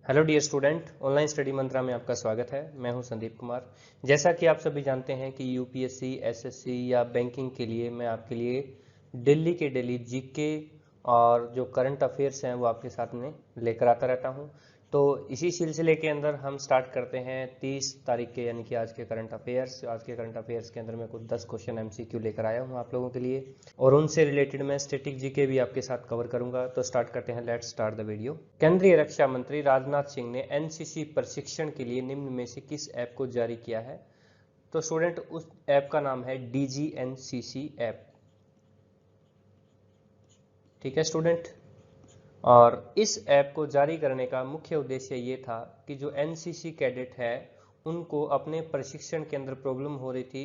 Hello dear student, online study Mantra में आपका स्वागत है। मैं हूं संदीप कुमार। जैसा कि आप सभी जानते हैं कि यूपीएससी, एसएससी या बैंकिंग के लिए मैं आपके लिए डेली के डेली जीके और जो करंट अफेयर्स हैं वो आपके साथ में लेकर आता रहता हूं। तो इसी सिलसिले के अंदर हम स्टार्ट करते हैं 30 तारीख के, यानी कि आज के करंट अफेयर्स। आज के करंट अफेयर्स के अंदर मैं कुछ 10 क्वेश्चन एमसीक्यू लेकर आया हूं आप लोगों के लिए, और उनसे रिलेटेड मैं स्टैटिक जीके भी आपके साथ कवर करूंगा। तो स्टार्ट करते हैं, लेट्स स्टार्ट द वीडियो। केंद्रीय रक्षा मंत्री राजनाथ सिंह ने एनसीसी प्रशिक्षण के लिए निम्न में से किस ऐप को जारी किया है? तो स्टूडेंट, उस ऐप का नाम है DGNCC ऐप। ठीक है स्टूडेंट, और इस ऐप को जारी करने का मुख्य उद्देश्य ये था कि जो एनसीसी कैडेट है उनको अपने प्रशिक्षण के अंदर प्रॉब्लम हो रही थी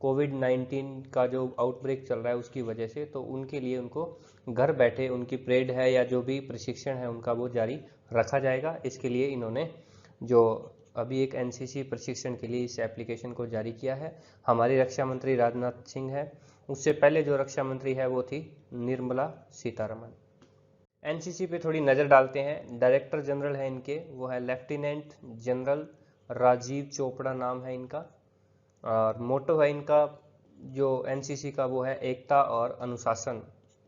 कोविड-19 का जो आउटब्रेक चल रहा है उसकी वजह से। तो उनके लिए उनको घर बैठे उनकी परेड है या जो भी प्रशिक्षण है उनका वो जारी रखा जाएगा। इसके लिए इन्होंने जो अभी एक एनसीसी प्रशिक्षण के लिए इस एप्लीकेशन को जारी किया है। हमारी रक्षा मंत्री राजनाथ सिंह है, उससे पहले जो रक्षा मंत्री है वो थी निर्मला सीतारमण। एनसीसी पे थोड़ी नज़र डालते हैं। डायरेक्टर जनरल है इनके, वो है लेफ्टिनेंट जनरल राजीव चोपड़ा नाम है इनका, और मोटो है इनका जो एनसीसी का वो है एकता और अनुशासन,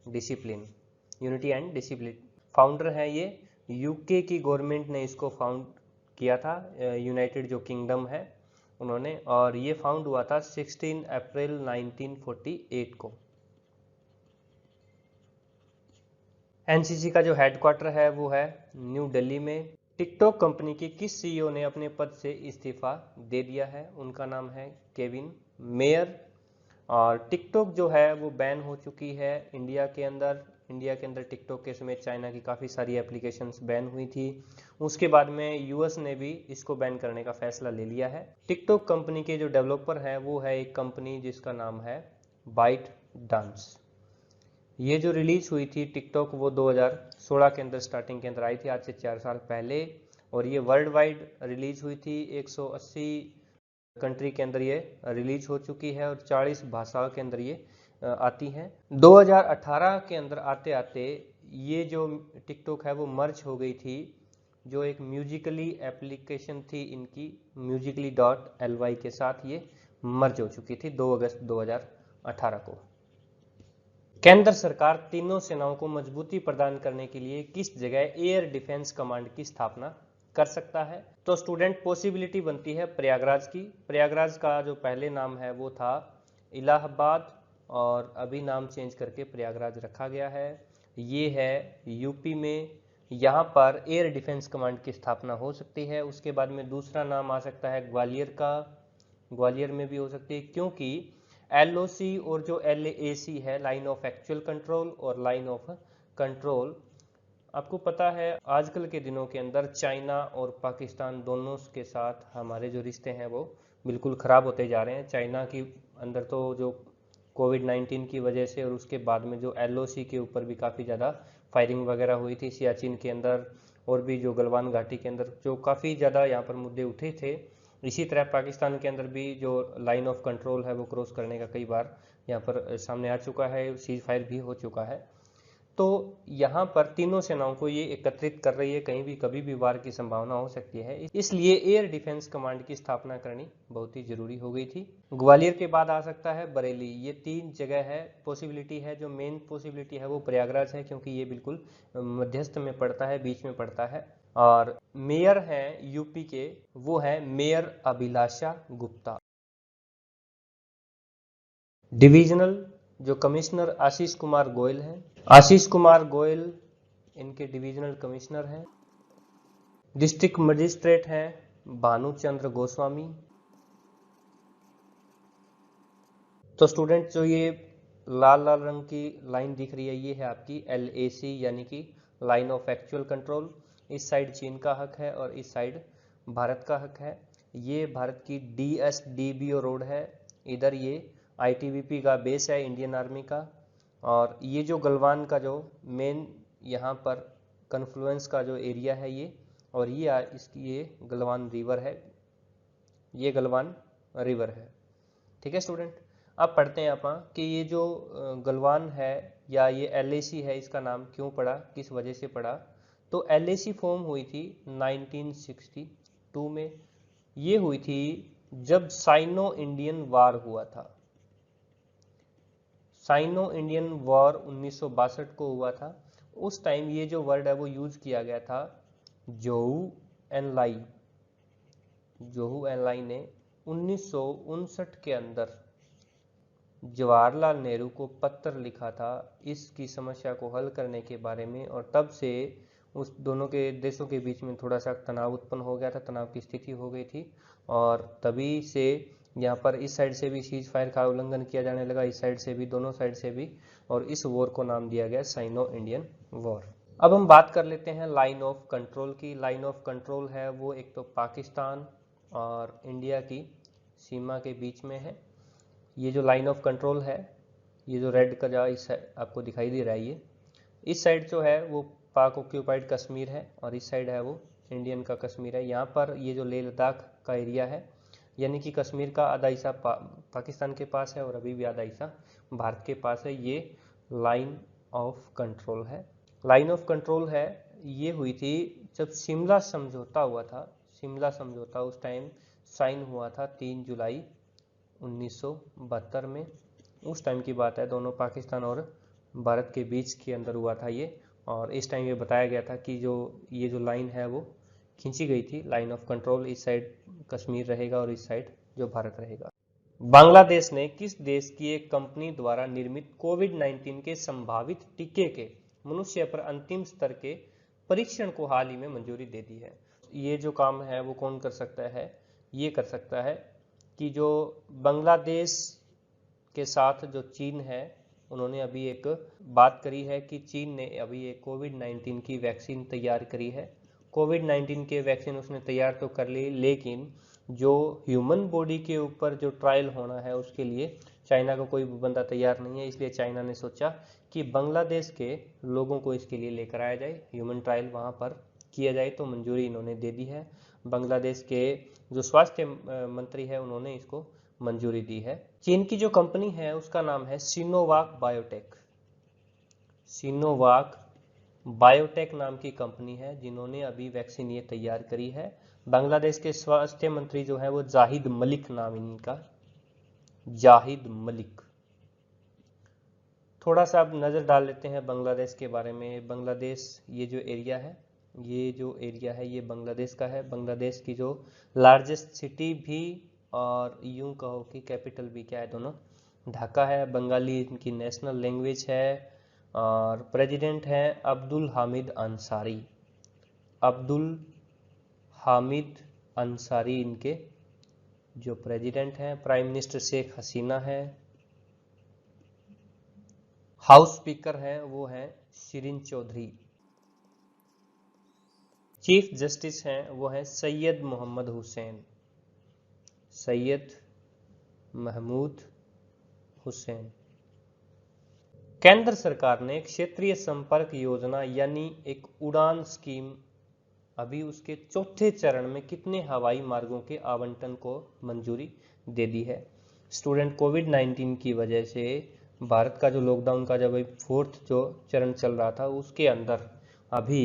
discipline, unity and discipline. Founder है ये यूके की गवर्नमेंट ने इसको फाउंड किया था, यूनाइटेड जो किंगडम है उन्होंने, और ये फाउंड हुआ था 16 अप्रैल 1948 को। एनसीसी का जो हेडक्वार्टर है वो है न्यू दिल्ली में। टिकटॉक कंपनी के किस सीईओ ने अपने पद से इस्तीफा दे दिया है? उनका नाम है केविन मेयर। और टिकटॉक जो है वो बैन हो चुकी है इंडिया के अंदर। इंडिया के अंदर टिकटॉक के समय चाइना की काफ़ी सारी एप्लीकेशंस बैन हुई थी, उसके बाद में यूएस ने भी इसको बैन करने का फैसला ले लिया है। टिकटॉक कंपनी के जो डेवलपर है वो है एक कंपनी जिसका नाम है बाइट डांस। ये जो रिलीज हुई थी टिकटॉक वो 2016 के अंदर स्टार्टिंग के अंदर आई थी, आज से 4 साल पहले, और ये वर्ल्ड वाइड रिलीज हुई थी। 180 कंट्री के अंदर ये रिलीज हो चुकी है और 40 भाषाओं के अंदर ये आती हैं। 2018 के अंदर आते आते ये जो टिकटॉक है वो मर्ज हो गई थी जो एक म्यूजिकली एप्लीकेशन थी इनकी, musically.ly के साथ ये मर्ज हो चुकी थी 2 अगस्त 2018 को। केंद्र सरकार तीनों सेनाओं को मजबूती प्रदान करने के लिए किस जगह एयर डिफेंस कमांड की स्थापना कर सकता है? तो स्टूडेंट, पॉसिबिलिटी बनती है प्रयागराज की। प्रयागराज का जो पहले नाम है वो था इलाहाबाद, और अभी नाम चेंज करके प्रयागराज रखा गया है। ये है यूपी में। यहाँ पर एयर डिफेंस कमांड की स्थापना हो सकती है। उसके बाद में दूसरा नाम आ सकता है ग्वालियर का। ग्वालियर में भी हो सकती है, क्योंकि LOC और जो LAC है, लाइन ऑफ एक्चुअल कंट्रोल और लाइन ऑफ कंट्रोल, आपको पता है आजकल के दिनों के अंदर चाइना और पाकिस्तान दोनों के साथ हमारे जो रिश्ते हैं वो बिल्कुल ख़राब होते जा रहे हैं। चाइना की अंदर तो जो कोविड-19 की वजह से, और उसके बाद में जो LOC के ऊपर भी काफ़ी ज़्यादा फायरिंग वगैरह हुई थी सियाचिन के अंदर, और भी जो गलवान घाटी के अंदर जो काफ़ी ज़्यादा यहाँ पर मुद्दे उठे थे। इसी तरह पाकिस्तान के अंदर भी जो लाइन ऑफ कंट्रोल है वो क्रॉस करने का कई बार यहाँ पर सामने आ चुका है, सीज फायर भी हो चुका है। तो यहाँ पर तीनों सेनाओं को ये एकत्रित कर रही है, कहीं भी कभी भी वार की संभावना हो सकती है, इसलिए एयर डिफेंस कमांड की स्थापना करनी बहुत ही जरूरी हो गई थी। ग्वालियर के बाद आ सकता है बरेली। ये 3 जगह है, पॉसिबिलिटी है। जो मेन पॉसिबिलिटी है वो प्रयागराज है, क्योंकि ये बिल्कुल मध्यस्थ में पड़ता है, बीच में पड़ता है। और मेयर है यूपी के, वो है मेयर अभिलाषा गुप्ता। डिविजनल जो कमिश्नर आशीष कुमार गोयल हैं, आशीष कुमार गोयल इनके डिविजनल कमिश्नर हैं। डिस्ट्रिक्ट मजिस्ट्रेट हैं भानुचंद्र गोस्वामी। तो स्टूडेंट, जो ये लाल लाल रंग की लाइन दिख रही है ये है आपकी LAC, यानी कि लाइन ऑफ एक्चुअल कंट्रोल। इस साइड चीन का हक है और इस साइड भारत का हक है। ये भारत की DSDBO रोड है। इधर ये ITBP का बेस है, इंडियन आर्मी का। और ये जो गलवान का जो मेन यहाँ पर कन्फ्लुएंस का जो एरिया है ये, और ये गलवान रिवर है, ये गलवान रिवर है। ठीक है स्टूडेंट, अब पढ़ते हैं अपन कि ये जो गलवान है या ये LAC है, इसका नाम क्यों पड़ा, किस वजह से पड़ा। तो LAC फॉर्म हुई थी 1962 में। ये हुई थी जब साइनो इंडियन वॉर हुआ था। साइनो इंडियन वॉर 1962 को हुआ था। उस टाइम ये जो वर्ड है वो यूज किया गया था। जोहू एनलाई ने 1959 के अंदर जवाहरलाल नेहरू को पत्र लिखा था इसकी समस्या को हल करने के बारे में, और तब से उस दोनों के देशों के बीच में थोड़ा सा तनाव उत्पन्न हो गया था, तनाव की स्थिति हो गई थी, और तभी से यहाँ पर इस साइड से भी सीज फायर का उल्लंघन किया जाने लगा, इस साइड से भी, दोनों साइड से भी, और इस वॉर को नाम दिया गया साइनो इंडियन वॉर। अब हम बात कर लेते हैं लाइन ऑफ कंट्रोल की। लाइन ऑफ कंट्रोल है वो एक तो पाकिस्तान और इंडिया की सीमा के बीच में है। ये जो लाइन ऑफ कंट्रोल है, ये जो रेड का जो इस आपको दिखाई दे रहा है, ये इस साइड जो है वो पाक ऑक्यूपाइड कश्मीर है, और इस साइड है वो इंडियन का कश्मीर है। यहाँ पर ये जो लेह लद्दाख का एरिया है, यानी कि कश्मीर का आधा हिस्सा पाकिस्तान के पास है और अभी भी आधा हिस्सा भारत के पास है। ये लाइन ऑफ कंट्रोल है। लाइन ऑफ कंट्रोल है ये हुई थी जब शिमला समझौता हुआ था। शिमला समझौता उस टाइम साइन हुआ था 3 जुलाई 1972 में। उस टाइम की बात है, दोनों पाकिस्तान और भारत के बीच के अंदर हुआ था ये, और इस टाइम ये बताया गया था कि जो ये जो लाइन है वो खींची गई थी, लाइन ऑफ कंट्रोल। इस साइड कश्मीर रहेगा और इस साइड जो भारत रहेगा। बांग्लादेश ने किस देश की एक कंपनी द्वारा निर्मित कोविड-19 के संभावित टीके के मनुष्य पर अंतिम स्तर के परीक्षण को हाल ही में मंजूरी दे दी है? ये जो काम है वो कौन कर सकता है? ये कर सकता है कि जो बांग्लादेश के साथ जो चीन है, उन्होंने अभी एक बात करी है कि चीन ने अभी एक कोविड-19 की वैक्सीन तैयार करी है। कोविड-19 के वैक्सीन उसने तैयार तो कर ली, लेकिन जो ह्यूमन बॉडी के ऊपर जो ट्रायल होना है उसके लिए चाइना का कोई बंदा तैयार नहीं है। इसलिए चाइना ने सोचा कि बांग्लादेश के लोगों को इसके लिए लेकर आया जाए, ह्यूमन ट्रायल वहां पर किया जाए, तो मंजूरी इन्होंने दे दी है। बांग्लादेश के जो स्वास्थ्य मंत्री है उन्होंने इसको मंजूरी दी है। चीन की जो कंपनी है उसका नाम है सिनोवाक बायोटेक। सिनोवाक बायोटेक नाम की कंपनी है जिन्होंने अभी वैक्सीन ये तैयार करी है। बांग्लादेश के स्वास्थ्य मंत्री जो है वो जाहिद मलिक नाम इनका, जाहिद मलिक। थोड़ा सा अब नज़र डाल लेते हैं बांग्लादेश के बारे में। बांग्लादेश ये जो एरिया है, ये जो एरिया है ये बांग्लादेश का है। बांग्लादेश की जो लार्जेस्ट सिटी भी और यूं कहो कि कैपिटल भी क्या है, दोनों ढाका है। बंगाली इनकी नेशनल लैंग्वेज है, और प्रेसिडेंट हैं अब्दुल हामिद अंसारी। अब्दुल हामिद अंसारी इनके जो प्रेसिडेंट हैं। प्राइम मिनिस्टर शेख हसीना है। हाउस स्पीकर हैं वो हैं शिरीन चौधरी। चीफ जस्टिस हैं वो हैं सैयद मोहम्मद हुसैन, सैयद महमूद हुसैन। केंद्र सरकार ने क्षेत्रीय संपर्क योजना यानी एक उड़ान स्कीम, अभी उसके चौथे चरण में कितने हवाई मार्गों के आवंटन को मंजूरी दे दी है? स्टूडेंट, कोविड-19 की वजह से भारत का जो लॉकडाउन का जब 4th जो चरण चल रहा था उसके अंदर अभी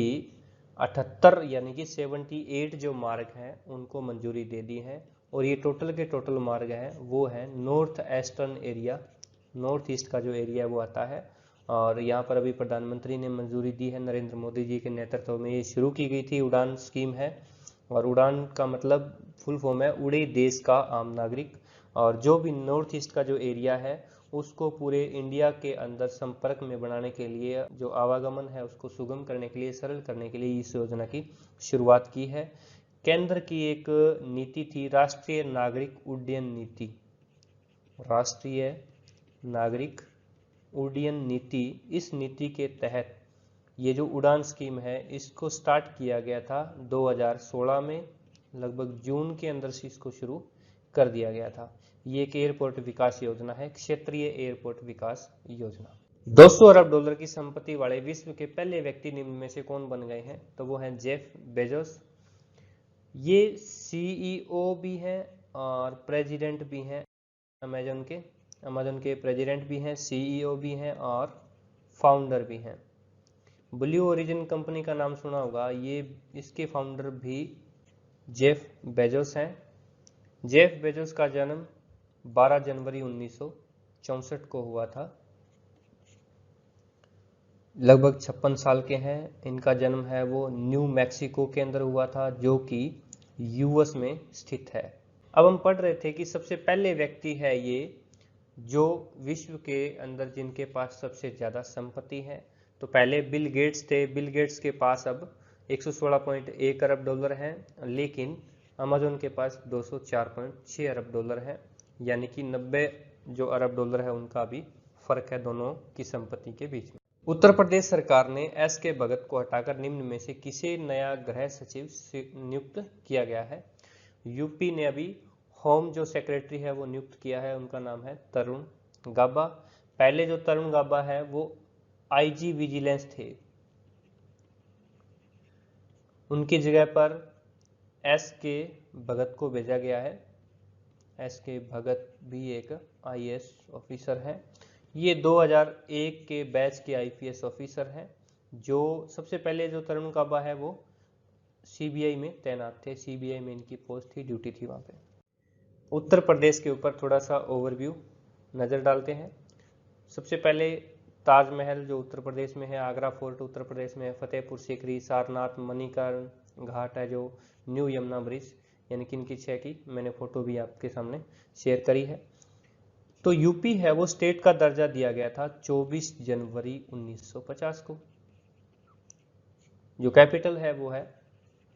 78 यानी कि 78 जो मार्ग हैं उनको मंजूरी दे दी है, और ये टोटल के टोटल मार्ग हैं वो है north eastern area, north east का जो एरिया वो आता है। और यहाँ पर अभी प्रधानमंत्री ने मंजूरी दी है, नरेंद्र मोदी जी के नेतृत्व में ये शुरू की गई थी उड़ान स्कीम है। और उड़ान का मतलब फुल फॉर्म है उड़े देश का आम नागरिक, और जो भी नॉर्थ ईस्ट का जो एरिया है उसको पूरे इंडिया के अंदर संपर्क में बनाने के लिए, जो आवागमन है उसको सुगम करने के लिए, सरल करने के लिए इस योजना की शुरुआत की है। केंद्र की एक नीति थी राष्ट्रीय नागरिक उड्डयन नीति, राष्ट्रीय नागरिक उड्डयन नीति। इस नीति के तहत ये जो उड़ान स्कीम है इसको स्टार्ट किया गया था 2016 में, लगभग जून के अंदर से इसको शुरू कर दिया गया था। ये एक एयरपोर्ट विकास योजना है, क्षेत्रीय एयरपोर्ट विकास योजना। 200 अरब डॉलर की संपत्ति वाले विश्व के पहले व्यक्ति निम्न में से कौन बन गए हैं? तो वो हैं जेफ बेजोस। ये सीईओ भी हैं और प्रेसिडेंट भी हैं अमेजन के प्रेसिडेंट भी हैं, सीईओ भी हैं और फाउंडर भी हैं। ब्लू ओरिजिन कंपनी का नाम सुना होगा, ये इसके फाउंडर भी जेफ बेजोस हैं। जेफ बेजोस का जन्म 12 जनवरी 1964 को हुआ था। लगभग 56 साल के हैं। इनका जन्म है वो न्यू मैक्सिको के अंदर हुआ था, जो कि यूएस में स्थित है। अब हम पढ़ रहे थे कि सबसे पहले व्यक्ति है ये जो विश्व के अंदर जिनके पास सबसे ज़्यादा संपत्ति है। तो पहले बिल गेट्स थे। बिल गेट्स के पास अब 116.1 अरब डॉलर है, लेकिन अमेजोन के पास 204.6 अरब डॉलर है, यानी कि 90 जो अरब डॉलर है उनका भी फर्क है दोनों की संपत्ति के बीच में। उत्तर प्रदेश सरकार ने एस के भगत को हटाकर निम्न में से किसे नया गृह सचिव नियुक्त किया गया है। यूपी ने अभी होम जो सेक्रेटरी है वो नियुक्त किया है, उनका नाम है तरुण गाबा। पहले जो तरुण गाबा है वो आईजी विजिलेंस थे, उनकी जगह पर एस के भगत को भेजा गया है। एस के भगत भी एक आईएएस ऑफिसर है। ये 2001 के बैच के आईपीएस ऑफिसर हैं। जो सबसे पहले जो तरुण गाबा है वो सीबीआई में तैनात थे। सीबीआई में इनकी पोस्ट थी, ड्यूटी थी वहाँ पे। उत्तर प्रदेश के ऊपर थोड़ा सा ओवरव्यू नज़र डालते हैं। सबसे पहले ताजमहल जो उत्तर प्रदेश में है, आगरा फोर्ट उत्तर प्रदेश में है, फतेहपुर सीकरी, सारनाथ, मणिकर्ण घाट है, जो न्यू यमुना ब्रिज, यानी कि इनकी 6 की मैंने फोटो भी आपके सामने शेयर करी है। तो यूपी है वो स्टेट का दर्जा दिया गया था 24 जनवरी 1950 को। जो कैपिटल है वो है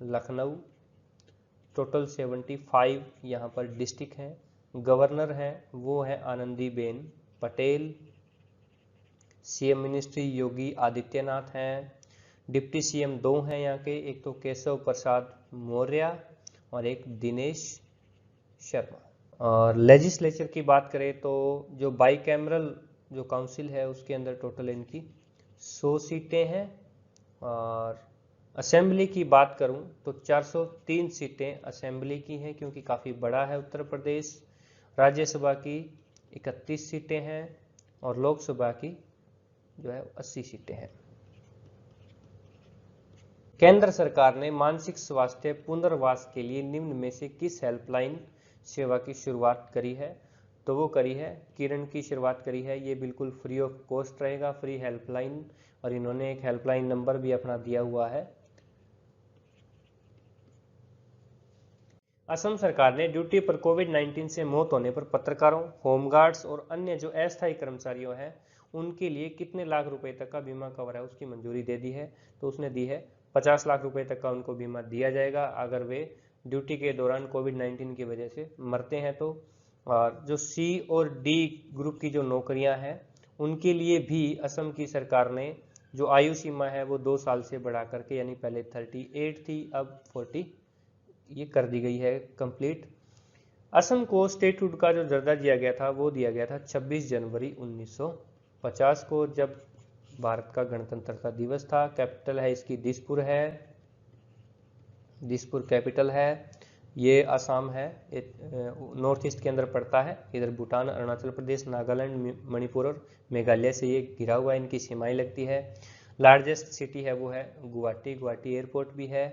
लखनऊ। टोटल 75 यहाँ पर डिस्ट्रिक्ट हैं। गवर्नर है वो है आनंदीबेन पटेल। सीएम मिनिस्ट्री योगी आदित्यनाथ हैं। डिप्टी सीएम 2 हैं यहाँ के, एक तो केशव प्रसाद मौर्य और एक दिनेश शर्मा। और लेजिस्लेचर की बात करें तो जो बाईकैमरल जो काउंसिल है उसके अंदर टोटल इनकी 100 सीटें हैं। और असेंबली की बात करूं तो 403 सीटें असेंबली की हैं, क्योंकि काफ़ी बड़ा है उत्तर प्रदेश। राज्यसभा की 31 सीटें हैं और लोकसभा की जो है 80 सीटें हैं। केंद्र सरकार ने मानसिक स्वास्थ्य पुनर्वास के लिए निम्न में से किस हेल्पलाइन सेवा की शुरुआत करी है। तो वो करी है किरण की शुरुआत करी है। ये बिल्कुल फ्री ऑफ कॉस्ट रहेगा, फ्री हेल्पलाइन, और इन्होंने एक हेल्पलाइन नंबर भी अपना दिया हुआ है। असम सरकार ने ड्यूटी पर कोविड-19 से मौत होने पर पत्रकारों, होमगार्ड्स और अन्य जो अस्थायी कर्मचारियों हैं उनके लिए कितने लाख रुपए तक का बीमा कवर है उसकी मंजूरी दे दी है। तो उसने दी है 50 लाख रुपए तक का उनको बीमा दिया जाएगा अगर वे ड्यूटी के दौरान कोविड-19 की वजह से मरते हैं तो। और जो सी और डी ग्रुप की जो नौकरियां हैं उनके लिए भी असम की सरकार ने जो आयु सीमा है वो 2 साल से बढ़ा करके, यानी पहले 38 थी अब 40 ये कर दी गई है कंप्लीट। असम को स्टेटहुड का जो दर्जा दिया गया था वो दिया गया था 26 जनवरी 1950 को, जब भारत का गणतंत्रता दिवस था। कैपिटल है इसकी दिसपुर है, दिसपुर कैपिटल है। ये असम है, नॉर्थ ईस्ट के अंदर पड़ता है। इधर भूटान, अरुणाचल प्रदेश, नागालैंड, मणिपुर और मेघालय से ये घिरा हुआ है, इनकी सीमाएं लगती है। लार्जेस्ट सिटी है वो है गुवाहाटी, गुवाहाटी एयरपोर्ट भी है।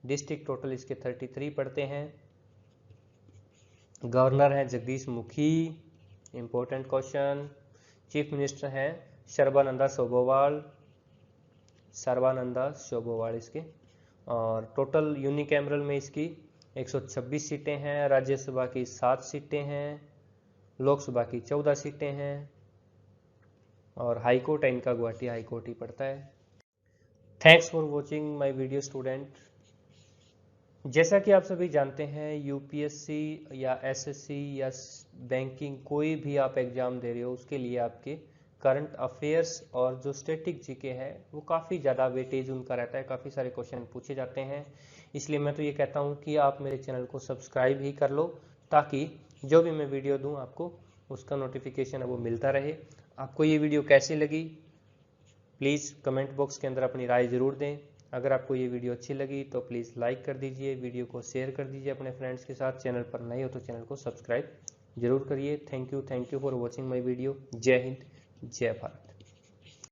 डिस्ट्रिक्ट टोटल इसके 33 पड़ते हैं। गवर्नर हैं Jagdish Mukhi, important question. Chief minister हैं सर्बानंदा सोनोवाल, सर्बानंदा सोनोवाल इसके। और टोटल यूनिकैमरल में इसकी 126 सीटें हैं। राज्यसभा की 7 सीटें हैं, लोकसभा की 14 सीटें हैं। और हाई कोर्ट है इनका गुवाहाटी हाई कोर्ट ही पड़ता है। Thanks for watching my video student. जैसा कि आप सभी जानते हैं यूपीएससी या एसएससी या बैंकिंग कोई भी आप एग्जाम दे रहे हो उसके लिए आपके करंट अफेयर्स और जो स्टैटिक जीके है वो काफ़ी ज़्यादा वेटेज उनका रहता है, काफ़ी सारे क्वेश्चन पूछे जाते हैं। इसलिए मैं तो ये कहता हूँ कि आप मेरे चैनल को सब्सक्राइब ही कर लो, ताकि जो भी मैं वीडियो दूँ आपको उसका नोटिफिकेशन है वो मिलता रहे। आपको ये वीडियो कैसी लगी प्लीज़ कमेंट बॉक्स के अंदर अपनी राय ज़रूर दें। अगर आपको ये वीडियो अच्छी लगी तो प्लीज़ लाइक कर दीजिए, वीडियो को शेयर कर दीजिए अपने फ्रेंड्स के साथ। चैनल पर नए हो तो चैनल को सब्सक्राइब जरूर करिए। Thank you for watching my video. जय हिंद, जय भारत।